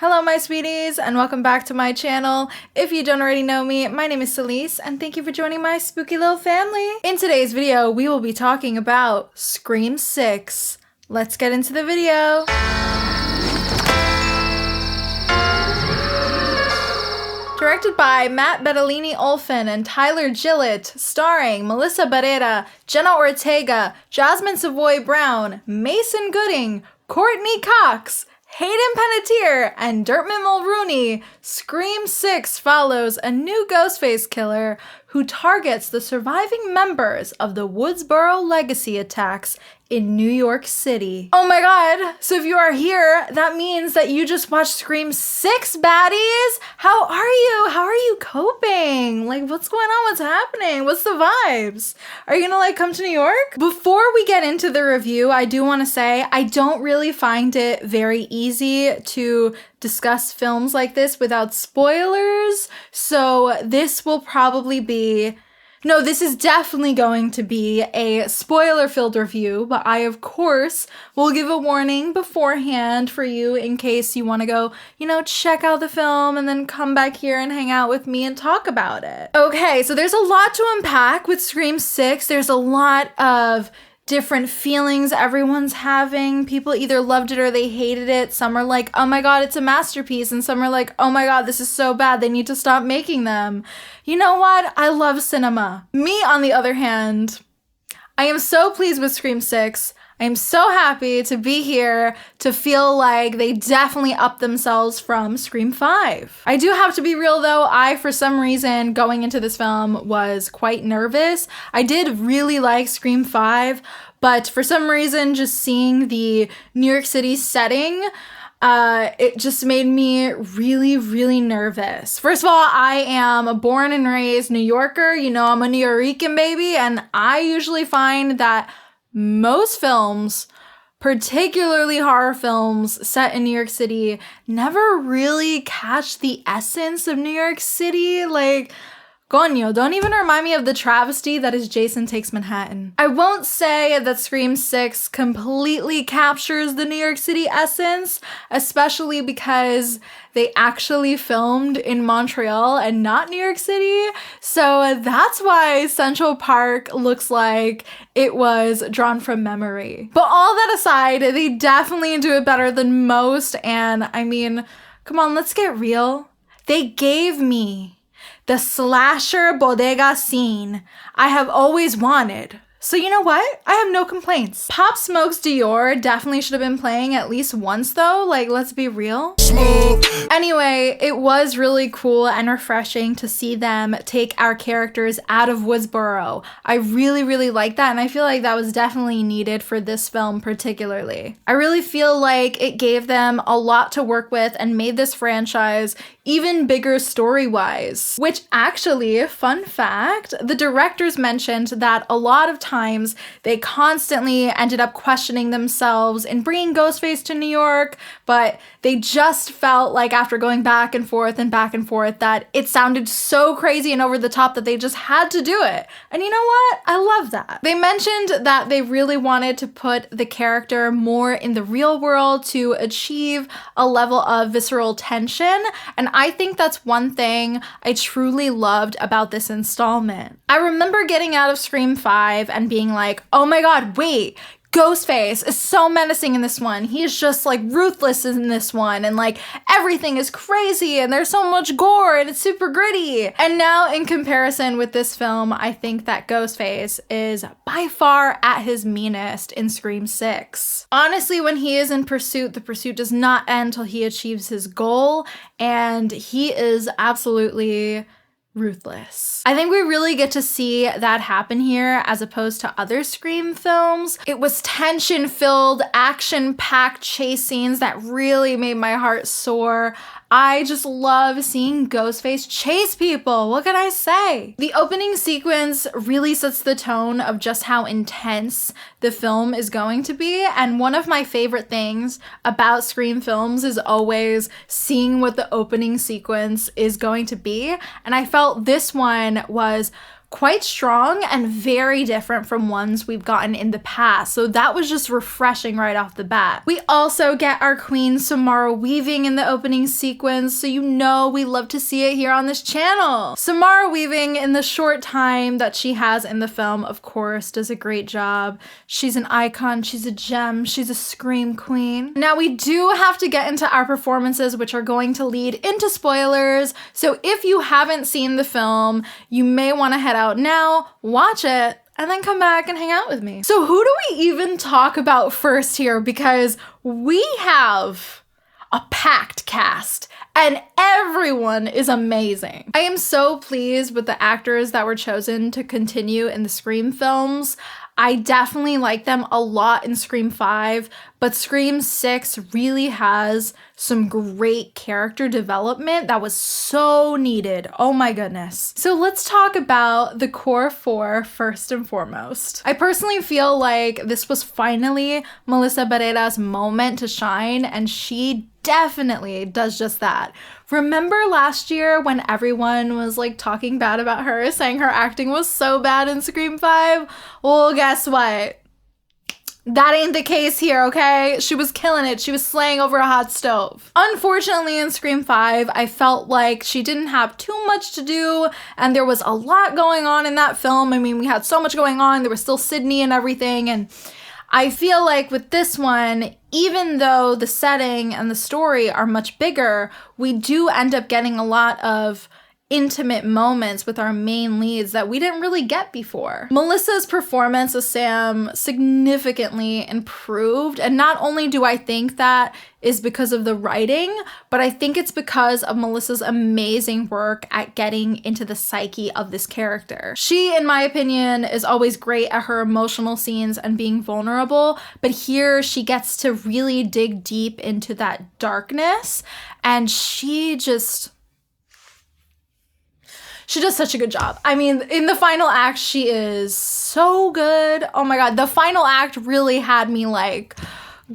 Hello my sweeties and welcome back to my channel. If you don't already know me, my name is Celise and thank you for joining my spooky little family. In today's video, we will be talking about Scream 6. Let's get into the video. Directed by Matt Bettolini-Olfen and Tyler Gillett, starring Melissa Barrera, Jenna Ortega, Jasmine Savoy Brown, Mason Gooding, Courtney Cox, Hayden Panettiere, and Dermot Mulrooney, Scream 6 follows a new Ghostface killer who targets the surviving members of the Woodsboro legacy attacks in New York City. Oh my god, so if you are here, that means that you just watched Scream 6, baddies! How are you? How are you coping? Like, what's going on? What's happening? What's the vibes? Are you gonna come to New York? Before we get into the review, I do want to say I don't really find it very easy to discuss films like this without spoilers, so this will probably be... No, this is definitely going to be a spoiler-filled review, but I, of course, will give a warning beforehand for you in case you want to go, check out the film and then come back here and hang out with me and talk about it. Okay, so there's a lot to unpack with Scream 6. There's a lot of different feelings everyone's having. People either loved it or they hated it. Some are like, oh my god, it's a masterpiece. And some are like, oh my god, this is so bad. They need to stop making them. You know what? I love cinema. Me, on the other hand, I am so pleased with Scream 6. I am so happy to be here to feel like they definitely upped themselves from Scream 5. I do have to be real though, I, for some reason, going into this film was quite nervous. I did really like Scream 5, but for some reason, just seeing the New York City setting, it just made me really, really nervous. First of all, I am a born and raised New Yorker. I'm a New Yorican baby, and I usually find that most films, particularly horror films set in New York City, never really catch the essence of New York City. Like, coño, don't even remind me of the travesty that is Jason Takes Manhattan. I won't say that Scream 6 completely captures the New York City essence, especially because they actually filmed in Montreal and not New York City. So that's why Central Park looks like it was drawn from memory. But all that aside, they definitely do it better than most. And I mean, come on, let's get real. They gave me the slasher bodega scene I have always wanted. So you know what? I have no complaints. Pop Smoke's Dior definitely should have been playing at least once though, like, let's be real. Smoke. Anyway, it was really cool and refreshing to see them take our characters out of Woodsboro. I really, really like that, and I feel like that was definitely needed for this film particularly. I really feel like it gave them a lot to work with and made this franchise even bigger story-wise. Which actually, fun fact, the directors mentioned that a lot of times they constantly ended up questioning themselves in bringing Ghostface to New York, but they just felt like after going back and forth that it sounded so crazy and over the top that they just had to do it. And you know what? I love that. They mentioned that they really wanted to put the character more in the real world to achieve a level of visceral tension, and I think that's one thing I truly loved about this installment. I remember getting out of Scream 5 and being like, oh my god, wait, Ghostface is so menacing in this one. He is just like ruthless in this one, and like everything is crazy and there's so much gore and it's super gritty. And now in comparison with this film, I think that Ghostface is by far at his meanest in Scream 6. Honestly, when he is in pursuit, the pursuit does not end till he achieves his goal, and he is absolutely ruthless. I think we really get to see that happen here as opposed to other Scream films. It was tension-filled, action-packed chase scenes that really made my heart soar. I just love seeing Ghostface chase people. What can I say? The opening sequence really sets the tone of just how intense the film is going to be. And one of my favorite things about Scream films is always seeing what the opening sequence is going to be. And I felt this one was quite strong and very different from ones we've gotten in the past. So that was just refreshing right off the bat. We also get our queen Samara Weaving in the opening sequence, so you know we love to see it here on this channel. Samara Weaving, in the short time that she has in the film, of course, does a great job. She's an icon, she's a gem, she's a scream queen. Now we do have to get into our performances, which are going to lead into spoilers. So if you haven't seen the film, you may want to head out now, watch it, and then come back and hang out with me. So who do we even talk about first here? Because we have a packed cast and everyone is amazing. I am so pleased with the actors that were chosen to continue in the Scream films. I definitely like them a lot in Scream 5, but Scream 6 really has some great character development that was so needed. Oh my goodness. So let's talk about the core four first and foremost. I personally feel like this was finally Melissa Barrera's moment to shine, and she definitely does just that. Remember last year when everyone was like talking bad about her, saying her acting was so bad in Scream 5? Well, guess what? That ain't the case here, okay? She was killing it. She was slaying over a hot stove. Unfortunately, in Scream 5, I felt like she didn't have too much to do, and there was a lot going on in that film. I mean, we had so much going on. There was still Sydney and everything, and I feel like with this one, even though the setting and the story are much bigger, we do end up getting a lot of intimate moments with our main leads that we didn't really get before. Melissa's performance as Sam significantly improved, and not only do I think that is because of the writing, but I think it's because of Melissa's amazing work at getting into the psyche of this character. She, in my opinion, is always great at her emotional scenes and being vulnerable, but here she gets to really dig deep into that darkness, and she does such a good job. I mean, in the final act, she is so good. Oh my God, the final act really had me like,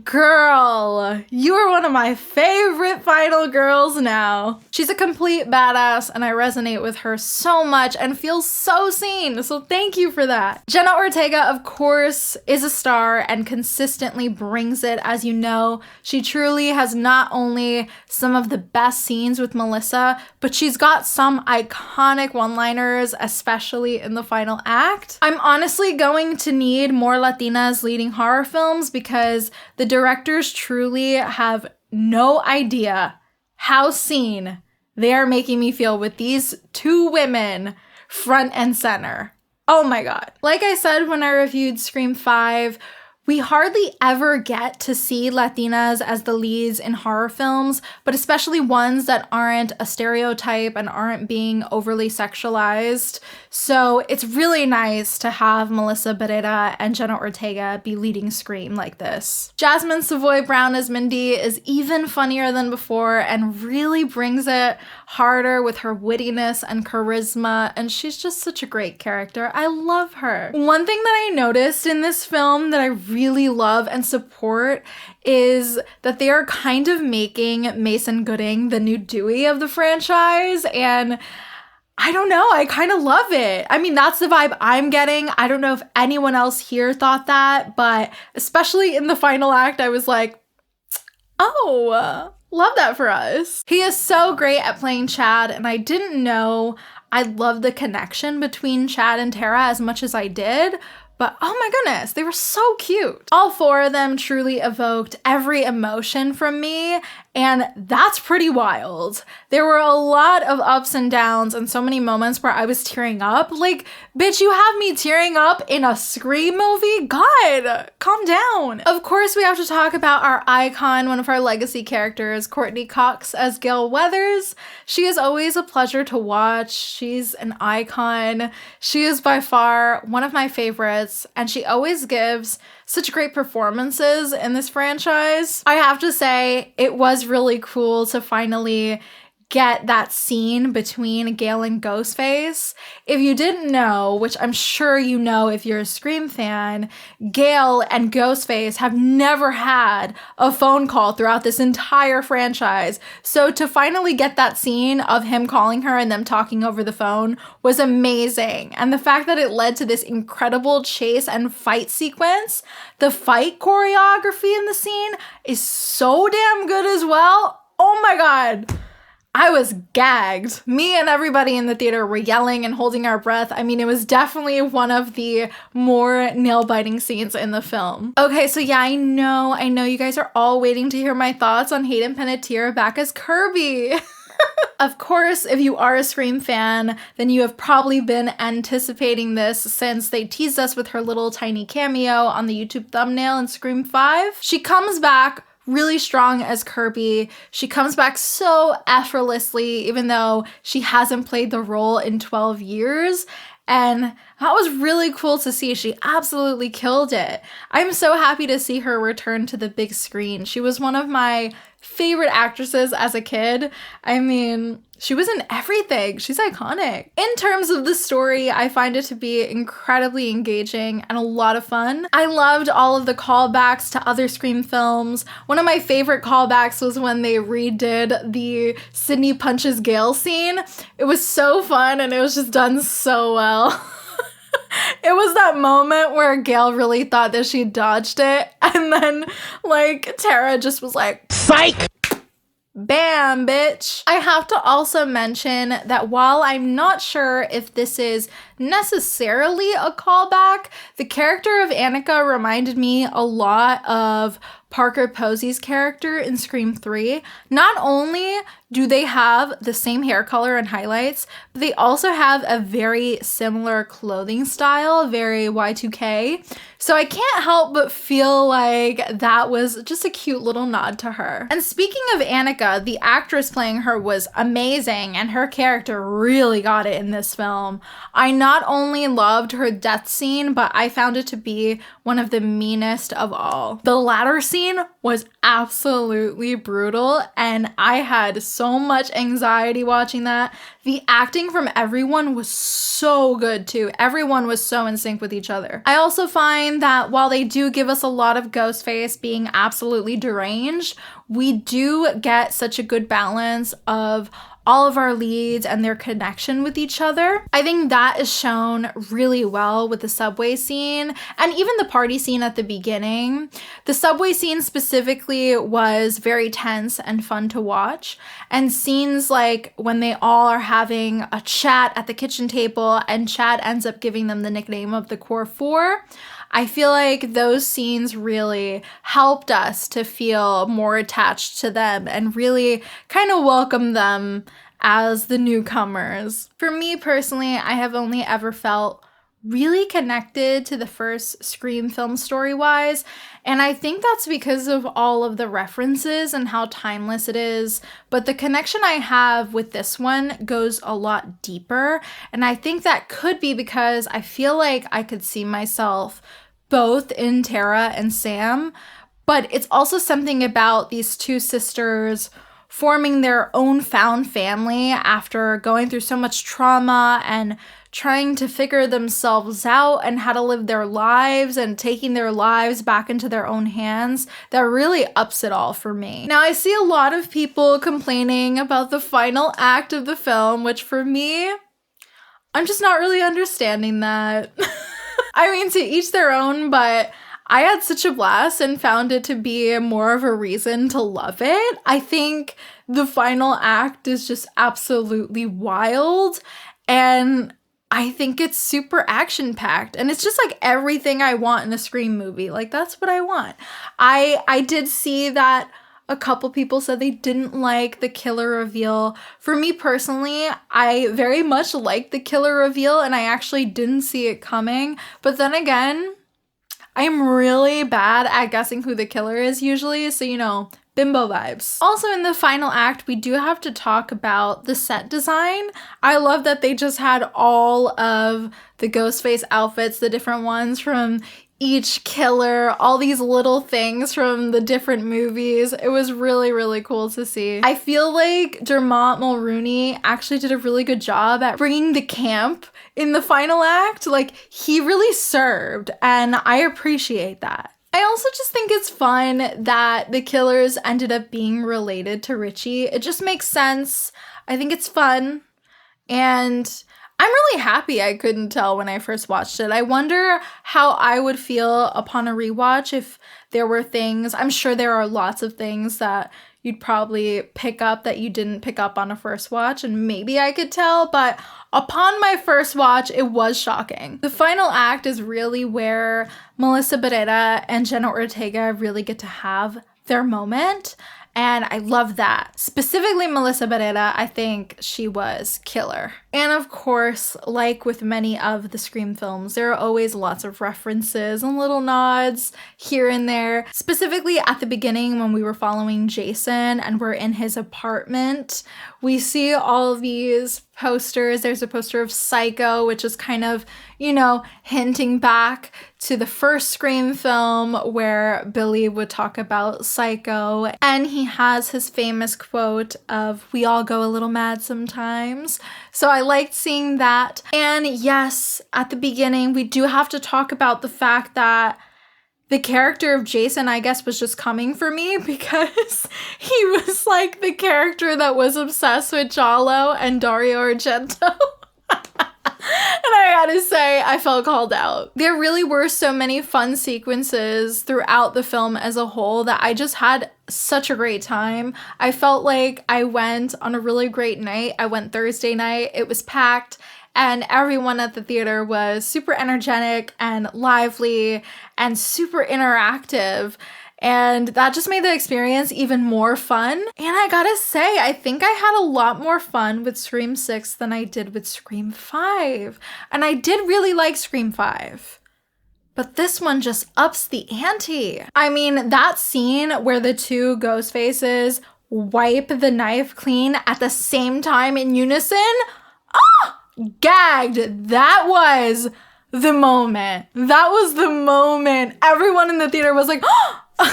girl, you are one of my favorite final girls now. She's a complete badass, and I resonate with her so much and feel so seen, so thank you for that. Jenna Ortega, of course, is a star and consistently brings it. As you know, she truly has not only some of the best scenes with Melissa, but she's got some iconic one-liners, especially in the final act. I'm honestly going to need more Latinas leading horror films, because the directors truly have no idea how seen they are making me feel with these two women front and center. Oh my God. Like I said when I reviewed Scream 5, we hardly ever get to see Latinas as the leads in horror films, but especially ones that aren't a stereotype and aren't being overly sexualized. So it's really nice to have Melissa Barrera and Jenna Ortega be leading Scream like this. Jasmine Savoy Brown as Mindy is even funnier than before and really brings it harder with her wittiness and charisma, and she's just such a great character. I love her. One thing that I noticed in this film that I really love and support is that they are kind of making Mason Gooding the new Dewey of the franchise, and I don't know, I kind of love it. I mean, that's the vibe I'm getting. I don't know if anyone else here thought that, but especially in the final act, I was like, oh, love that for us. He is so great at playing Chad, and I didn't know I loved the connection between Chad and Tara as much as I did, but oh my goodness, they were so cute. All four of them truly evoked every emotion from me, and that's pretty wild. There were a lot of ups and downs and so many moments where I was tearing up. Like, bitch, you have me tearing up in a Scream movie? God, calm down. Of course, we have to talk about our icon, one of our legacy characters, Courtney Cox as Gail Weathers. She is always a pleasure to watch. She's an icon. She is by far one of my favorites, and she always gives such great performances in this franchise. I have to say, it was really cool to finally get that scene between Gale and Ghostface. If you didn't know, which I'm sure you know if you're a Scream fan, Gale and Ghostface have never had a phone call throughout this entire franchise. So to finally get that scene of him calling her and them talking over the phone was amazing. And the fact that it led to this incredible chase and fight sequence, the fight choreography in the scene is so damn good as well. Oh my God. I was gagged. Me and everybody in the theater were yelling and holding our breath. I mean, it was definitely one of the more nail-biting scenes in the film. Okay, so yeah, I know you guys are all waiting to hear my thoughts on Hayden Panettiere back as Kirby. Of course, if you are a Scream fan, then you have probably been anticipating this since they teased us with her little tiny cameo on the YouTube thumbnail in Scream 5. She comes back really strong as Kirby. She comes back so effortlessly, even though she hasn't played the role in 12 years. And that was really cool to see. She absolutely killed it. I'm so happy to see her return to the big screen. She was one of my favorite actresses as a kid. I mean, she was in everything. She's iconic. In terms of the story, I find it to be incredibly engaging and a lot of fun. I loved all of the callbacks to other Scream films. One of my favorite callbacks was when they redid the Sydney punches Gale scene. It was so fun and it was just done so well. It was that moment where Gale really thought that she dodged it, and then, like, Tara just was like, psych! Bam, bitch. I have to also mention that while I'm not sure if this is necessarily a callback, the character of Annika reminded me a lot of Parker Posey's character in Scream 3. Not only do they have the same hair color and highlights, but they also have a very similar clothing style, very Y2K. So I can't help but feel like that was just a cute little nod to her. And speaking of Annika, the actress playing her was amazing, and her character really got it in this film. I not only loved her death scene, but I found it to be one of the meanest of all. The ladder scene was absolutely brutal, and I had so much anxiety watching that. The acting from everyone was so good too. Everyone was so in sync with each other. I also find that while they do give us a lot of Ghostface being absolutely deranged, we do get such a good balance of all of our leads and their connection with each other. I think that is shown really well with the subway scene and even the party scene at the beginning. The subway scene specifically was very tense and fun to watch, and scenes like when they all are having a chat at the kitchen table and Chad ends up giving them the nickname of the Core Four, I feel like those scenes really helped us to feel more attached to them and really kind of welcome them as the newcomers. For me personally, I have only ever felt really connected to the first Scream film story-wise, and I think that's because of all of the references and how timeless it is, but the connection I have with this one goes a lot deeper, and I think that could be because I feel like I could see myself both in Tara and Sam, but it's also something about these two sisters forming their own found family after going through so much trauma and trying to figure themselves out and how to live their lives and taking their lives back into their own hands that really ups it all for me. Now, I see a lot of people complaining about the final act of the film, which for me, I'm just not really understanding that. I mean, to each their own, but I had such a blast and found it to be more of a reason to love it. I think the final act is just absolutely wild, and I think it's super action-packed, and it's just like everything I want in a Scream movie. Like, that's what I want. I did see that a couple people said they didn't like the killer reveal. For me personally, I very much liked the killer reveal, and I actually didn't see it coming. But then again, I'm really bad at guessing who the killer is usually, so you know, bimbo vibes. Also in the final act, we do have to talk about the set design. I love that they just had all of the Ghostface outfits, the different ones from each killer, all these little things from the different movies. It was really, really cool to see. I feel like Dermot Mulroney actually did a really good job at bringing the camp in the final act. Like, he really served, and I appreciate that. I also just think it's fun that the killers ended up being related to Richie. It just makes sense. I think it's fun, and I'm really happy I couldn't tell when I first watched it. I wonder how I would feel upon a rewatch if there were things. I'm sure there are lots of things that you'd probably pick up that you didn't pick up on a first watch, and maybe I could tell, but upon my first watch, it was shocking. The final act is really where Melissa Barrera and Jenna Ortega really get to have their moment. And I love that. Specifically, Melissa Barrera, I think she was killer. And of course, like with many of the Scream films, there are always lots of references and little nods here and there. Specifically at the beginning when we were following Jason and we're in his apartment, we see all these posters. There's a poster of Psycho, which is kind of, hinting back to the first Scream film where Billy would talk about Psycho. And he has his famous quote of, "We all go a little mad sometimes." So I liked seeing that. And yes, at the beginning, we do have to talk about the fact that the character of Jason, I guess, was just coming for me because he was like the character that was obsessed with Giallo and Dario Argento. And I gotta say, I felt called out. There really were so many fun sequences throughout the film as a whole that I just had such a great time. I felt like I went on a really great night. I went Thursday night. It was packed. And everyone at the theater was super energetic and lively and super interactive. And that just made the experience even more fun. And I gotta say, I think I had a lot more fun with Scream 6 than I did with Scream 5. And I did really like Scream 5. But this one just ups the ante. I mean, that scene where the two Ghostfaces wipe the knife clean at the same time in unison, gagged. That was the moment. That was the moment. Everyone in the theater was like, it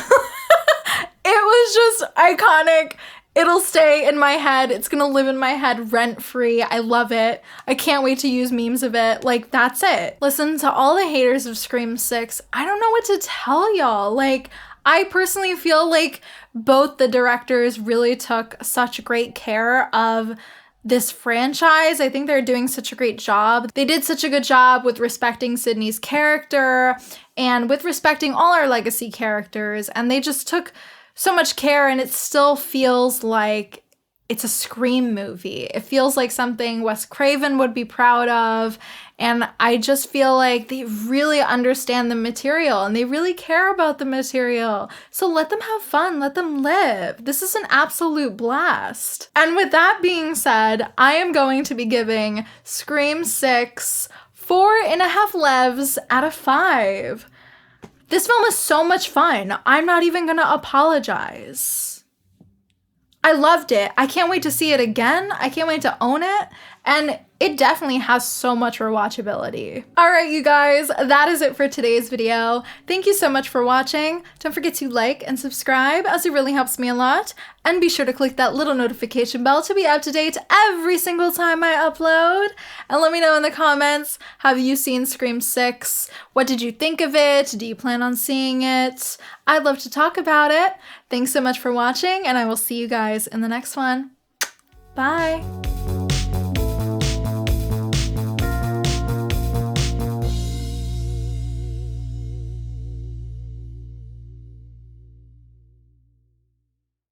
was just iconic. It'll stay in my head. It's gonna live in my head rent-free. I love it. I can't wait to use memes of it. Like, that's it. Listen, to all the haters of Scream 6, I don't know what to tell y'all. Like, I personally feel like both the directors really took such great care of this franchise. I think they're doing such a great job. They did such a good job with respecting Sydney's character and with respecting all our legacy characters. And they just took so much care, and it still feels like it's a Scream movie. It feels like something Wes Craven would be proud of. And I just feel like they really understand the material and they really care about the material. So let them have fun, let them live. This is an absolute blast. And with that being said, I am going to be giving Scream 6 4.5 levs out of 5. This film is so much fun. I'm not even gonna apologize. I loved it. I can't wait to see it again. I can't wait to own it. And it definitely has so much rewatchability. All right, you guys, that is it for today's video. Thank you so much for watching. Don't forget to like and subscribe, as it really helps me a lot. And be sure to click that little notification bell to be up to date every single time I upload. And let me know in the comments, have you seen Scream 6? What did you think of it? Do you plan on seeing it? I'd love to talk about it. Thanks so much for watching, and I will see you guys in the next one. Bye.